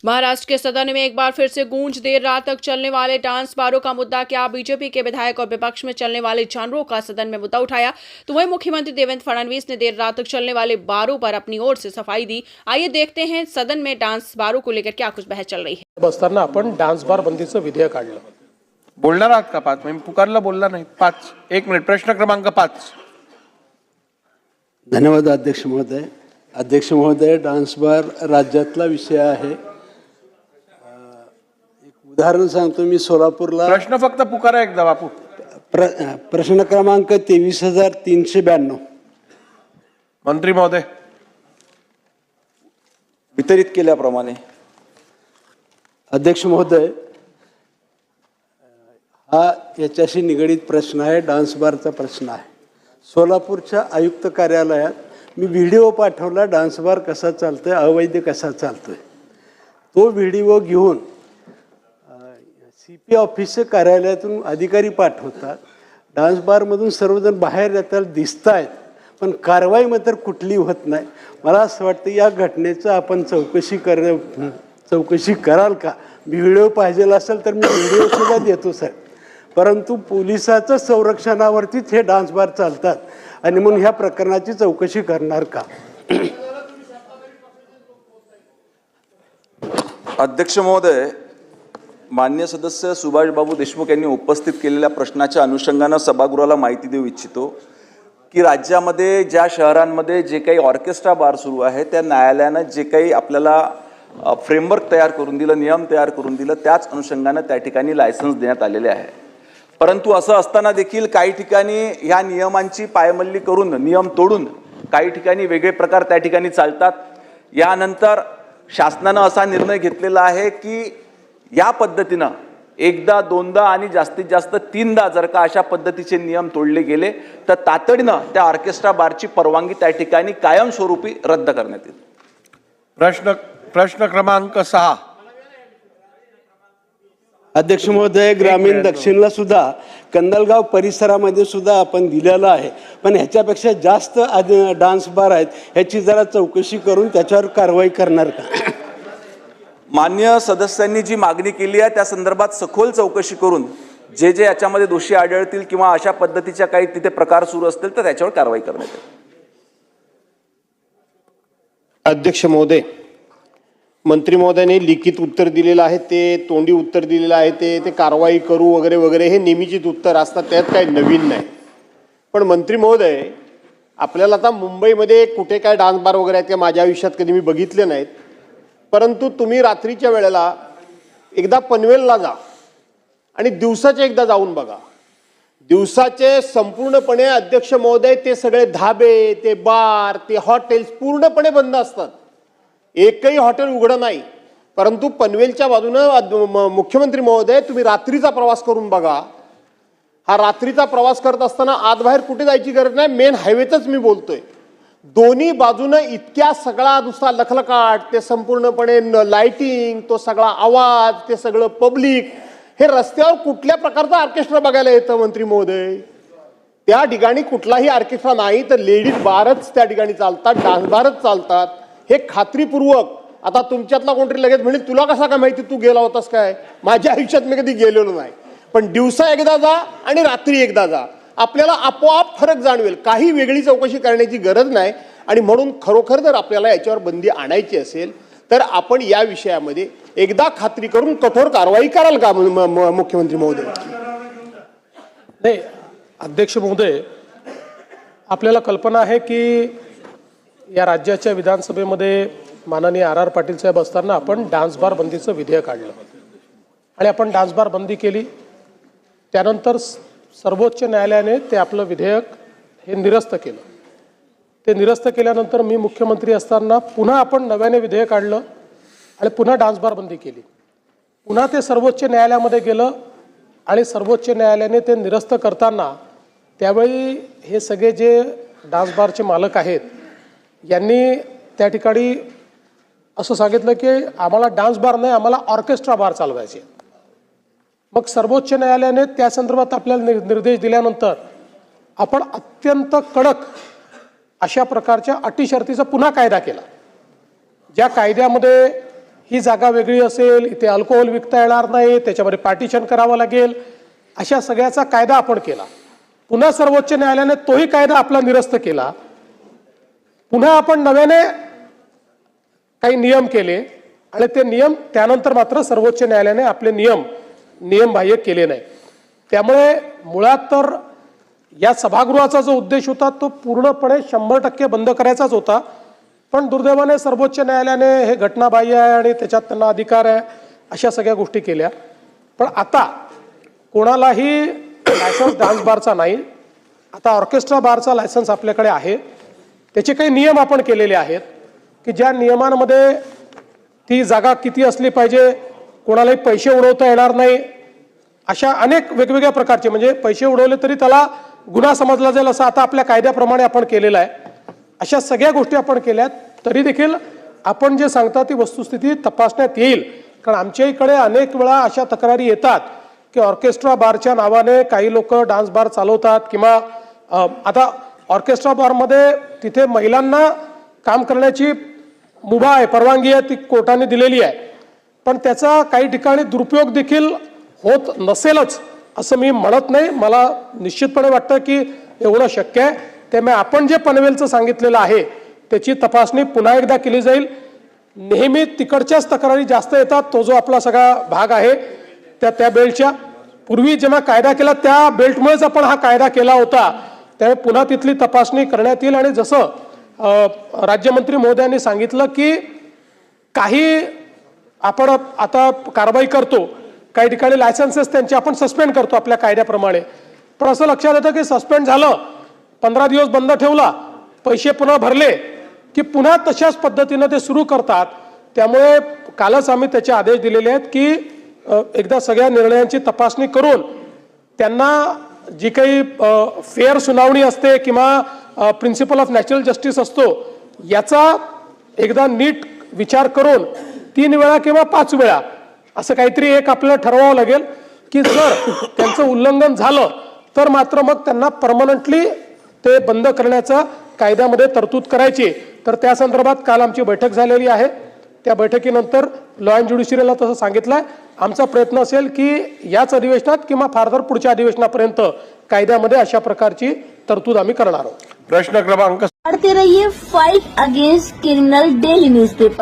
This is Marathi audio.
महाराष्ट्र के सदन में एक बार फिर से गूंज देर रात तक चलने वाले डांस बारों का मुद्दा। क्या बीजेपी के विधायक और विपक्ष में चलने वाले जानवरों का सदन में मुद्दा उठाया, तो वही मुख्यमंत्री देवेंद्र फडणवीस ने देर रात तक चलने वाले बारों पर अपनी ओर से सफाई दी। आइए देखते हैं सदन में डांस बारों को लेकर क्या कुछ बहस चल रही है। बसताना आपण डान्स बार बंदीचं विधेयक काढलं। बोलणार आहात का? 5 मी पुकारला बोलला नाही। 5 1 मिनिट। प्रश्न क्रमांक 5। धन्यवाद अध्यक्ष महोदय। अध्यक्ष महोदय, डान्स बार राज्यातला विषय आहे। एक उदाहरण सांगतो मी। सोलापूरला प्रश्न फक्त पुकारा एकदा बापू। प्रश्न क्रमांक 23,392। मंत्री महोदय, वितरित केल्याप्रमाणे अध्यक्ष महोदय, हा याच्याशी निगडीत प्रश्न आहे। डान्स बारचा प्रश्न आहे। सोलापूरच्या आयुक्त कार्यालयात मी व्हिडिओ पाठवला, डान्स बार कसा चालतोय, अवैध कसा चालतोय। तो व्हिडिओ घेऊन CP ऑफिसच्या कार्यालयातून अधिकारी पाठवतात। डान्स बारमधून सर्वजण बाहेर येताना दिसत आहेत, पण कारवाई मात्र कुठली होत नाही। मला असं वाटतं या घटनेचं आपण चौकशी कराल का? व्हिडिओ पाहिजे असेल तर मी व्हिडिओ सुद्धा देतो सर, परंतु पोलिसाच्या संरक्षणावरतीच हे डान्स बार चालतात आणि म्हणून ह्या प्रकरणाची चौकशी करणार का? अध्यक्ष महोदय, माननीय सदस्य सुभाष बाबू देशमुख यांनी उपस्थित केलेल्या प्रश्नाच्या अनुषंगाने सभागृहाला माहिती देऊ इच्छितो की राज्यामध्ये ज्या शहरांमध्ये जे काही ऑर्केस्ट्रा बार सुरू आहे त्या न्यायालयाने जे काही आपल्याला फ्रेमवर्क तयार करून दिलं, नियम तयार करून दिलं, त्याच अनुषंगाने त्या ठिकाणी लायसन्स देण्यात आलेले आहे। परंतु असं असताना देखील काही ठिकाणी ह्या नियमांची पायमल्ली करून, नियम तोडून काही ठिकाणी वेगळे प्रकार त्या ठिकाणी चालतात। यानंतर शासनाने असा निर्णय घेतलेला आहे की या पद्धतीनं एकदा, दोनदा आणि जास्तीत जास्त 3दा जर का अशा पद्धतीचे नियम तोडले गेले तर तातडीनं त्या ऑर्केस्ट्रा बारची परवानगी त्या ठिकाणी कायमस्वरूपी रद्द करण्यात येईल। प्रश्न क्रमांक 6। अध्यक्ष महोदय, ग्रामीण दक्षिणला सुद्धा कंदलगाव परिसरामध्ये सुद्धा आपण दिलेला आहे, पण ह्याच्यापेक्षा जास्त डान्स बार आहेत। ह्याची जरा चौकशी करून त्याच्यावर कारवाई करणार का? मान्य सदस्यांनी जी मागणी केली आहे त्या संदर्भात सखोल चौकशी करून जे जे याच्यामध्ये दोषी आढळतील किंवा अशा पद्धतीच्या काही तिथे प्रकार सुरू असतील तर त्याच्यावर कारवाई करण्यात येईल। अध्यक्ष महोदय, मंत्री महोदयाने लिखित उत्तर दिलेलं आहे, ते तोंडी उत्तर दिलेलं आहे, ते कारवाई करू वगैरे वगैरे हे नेहमीचीच उत्तर असतात, त्यात काही नवीन नाही। पण मंत्री महोदय, आपल्याला आता मुंबईमध्ये कुठे काय डान्स बार वगैरे आहेत ते माझ्या आयुष्यात कधी मी बघितले नाहीत, परंतु तुम्ही रात्रीच्या वेळेला एकदा पनवेलला जा आणि दिवसाचे एकदा जाऊन बघा। दिवसाचे संपूर्णपणे अध्यक्ष महोदय ते सगळे धाबे, ते बार, ते हॉटेल्स पूर्णपणे बंद असतात। एकही हॉटेल उघडं नाही। परंतु पनवेलच्या बाजूने मुख्यमंत्री महोदय तुम्ही रात्रीचा प्रवास करून बघा। हा रात्रीचा प्रवास करत असताना आत बाहेर कुठे जायची गरज नाही, मेन हायवेतच मी बोलतोय। दोन्ही बाजूने इतक्या सगळा नुसता लखलखाट, ते संपूर्णपणे लाइटिंग, तो सगळा आवाज, ते सगळं पब्लिक, हे रस्त्यावर कुठल्या प्रकारचा ऑर्केस्ट्रा बघायला येतं मंत्री महोदय? त्या ठिकाणी कुठलाही ऑर्केस्ट्रा नाही, तर लेडीज बारच त्या ठिकाणी चालतात, डान्स बारच चालतात। हे खात्रीपूर्वक, आता तुमच्यातला कोणतरी लगेच म्हणेल तुला कसा काय माहिती, तू गेला होतास काय? माझ्या आयुष्यात मी कधी गेलेलो नाही, पण दिवसा एकदा जा आणि रात्री एकदा जा, आपल्याला आपोआप फरक जाणवेल। काही वेगळी चौकशी करण्याची गरज नाही। आणि म्हणून खरोखर जर आपल्याला याच्यावर बंदी आणायची असेल तर आपण या विषयामध्ये एकदा खात्री करून कठोर कारवाई कराल का मुख्यमंत्री महोदय? नाही अध्यक्ष महोदय, आपल्याला कल्पना आहे की या राज्याच्या विधानसभेमध्ये माननीय RR पाटील साहेब असताना आपण डान्स बार बंदीचं विधेयक काढलं आणि आपण डान्स बार बंदी केली। त्यानंतर सर्वोच्च न्यायालयाने ते आपलं विधेयक हे निरस्त केलं। ते निरस्त केल्यानंतर मी मुख्यमंत्री असताना पुन्हा आपण नव्याने विधेयक काढलं आणि पुन्हा डान्स बार बंदी केली। पुन्हा ते सर्वोच्च न्यायालयामध्ये गेलं आणि सर्वोच्च न्यायालयाने ते निरस्त करताना त्यावेळी हे सगळे जे डान्स बारचे मालक आहेत यांनी त्या ठिकाणी असं सांगितलं की आम्हाला डान्स बार नाही, आम्हाला ऑर्केस्ट्रा बार चालवायचे। मग सर्वोच्च न्यायालयाने त्या संदर्भात आपल्याला निर्देश दिल्यानंतर आपण अत्यंत कडक अशा प्रकारच्या अटी शर्तीचा पुन्हा कायदा केला, ज्या कायद्यामध्ये ही जागा वेगळी असेल, इथे अल्कोहोल विकता येणार नाही, त्याच्यामध्ये पार्टिशन करावं लागेल, अशा सगळ्याचा कायदा आपण केला. पुन्हा सर्वोच्च न्यायालयाने तोही कायदा आपला निरस्त केला. पुन्हा आपण नव्याने काही नियम केले आणि ते नियम त्यानंतर मात्र सर्वोच्च न्यायालयाने आपले नियमबाह्य केले नाही. त्यामुळे मुळात तर या सभागृहाचा जो उद्देश होता तो पूर्णपणे 100% बंद करायचाच होता. पण दुर्दैवाने सर्वोच्च न्यायालयाने हे घटनाबाह्य आहे आणि त्याच्यात त्यांना अधिकार आहे अशा सगळ्या गोष्टी केल्या. पण आता कोणालाही लायसन्स डान्स बारचा नाही, आता ऑर्केस्ट्रा बारचा लायसन्स आपल्याकडे आहे. त्याचे काही नियम आपण केलेले आहेत की ज्या नियमांमध्ये ती जागा किती असली पाहिजे, कोणालाही पैसे उडवता येणार नाही, अशा अनेक वेगवेगळ्या प्रकारचे, म्हणजे पैसे उडवले तरी त्याला गुन्हा समजला जाईल असं आता आपल्या कायद्याप्रमाणे आपण केलेलं आहे. अशा सगळ्या गोष्टी आपण केल्यात. तरी देखील आपण जे सांगता ती वस्तुस्थिती तपासण्यात येईल. कारण आमच्या इकडे अनेक वेळा अशा तक्रारी येतात की ऑर्केस्ट्रा बारच्या नावाने काही लोक डान्स बार चालवतात किंवा आता ऑर्केस्ट्रा बारमध्ये तिथे महिलांना काम करण्याची मुभा आहे, परवानगी आहे, ती कोर्टाने दिलेली आहे. पण त्याचा काही ठिकाणी दुरुपयोग देखील होत नसेलच असं मी म्हणत नाही. मला निश्चितपणे वाटतं की एवढं शक्य आहे. त्यामुळे आपण जे पनवेलचं सांगितलेलं आहे त्याची तपासणी पुन्हा एकदा केली जाईल. नेहमी तिकडच्याच तक्रारी जास्त येतात. तो जो आपला सगळा भाग आहे त्या बेल्टच्या, पूर्वी जेव्हा कायदा केला त्या बेल्टमुळेच आपण हा कायदा केला होता. त्यामुळे पुन्हा तिथली तपासणी करण्यात येईल. आणि जसं राज्यमंत्री महोदयांनी सांगितलं की काही आपण आता कारवाई करतो, काही ठिकाणी लायसन्सेस त्यांचे आपण सस्पेंड करतो आपल्या कायद्याप्रमाणे. पण असं लक्षात येतं की सस्पेंड झालं, 15 दिवस बंद ठेवला, पैसे पुन्हा भरले की पुन्हा तशाच पद्धतीनं ते सुरू करतात. त्यामुळे कालच आम्ही त्याचे आदेश दिलेले आहेत की एकदा सगळ्या निर्णयांची तपासणी करून त्यांना जी काही फेअर सुनावणी असते किंवा प्रिन्सिपल ऑफ नॅचरल जस्टिस असतो याचा एकदा नीट विचार करून 3 वेळा किंवा 5 वेळा असं काहीतरी एक आपल्याला ठरवावं लागेल की जर त्यांचं उल्लंघन झालं तर मात्र मग त्यांना परमनंटली ते बंद करण्याचा कायद्यामध्ये तरतूद करायची. तर त्या संदर्भात काल आमची बैठक झालेली आहे. त्या बैठकीनंतर लॉ अँड ज्युडिशियरीला तसं सांगितलंय. आमचा प्रयत्न असेल की याच अधिवेशनात किंवा फारदर पुढच्या अधिवेशनापर्यंत कायद्यामध्ये अशा प्रकारची तरतूद आम्ही करणार आहोत. प्रश्न क्रमांक पढ़ते रहिए fight against criminal daily newspaper.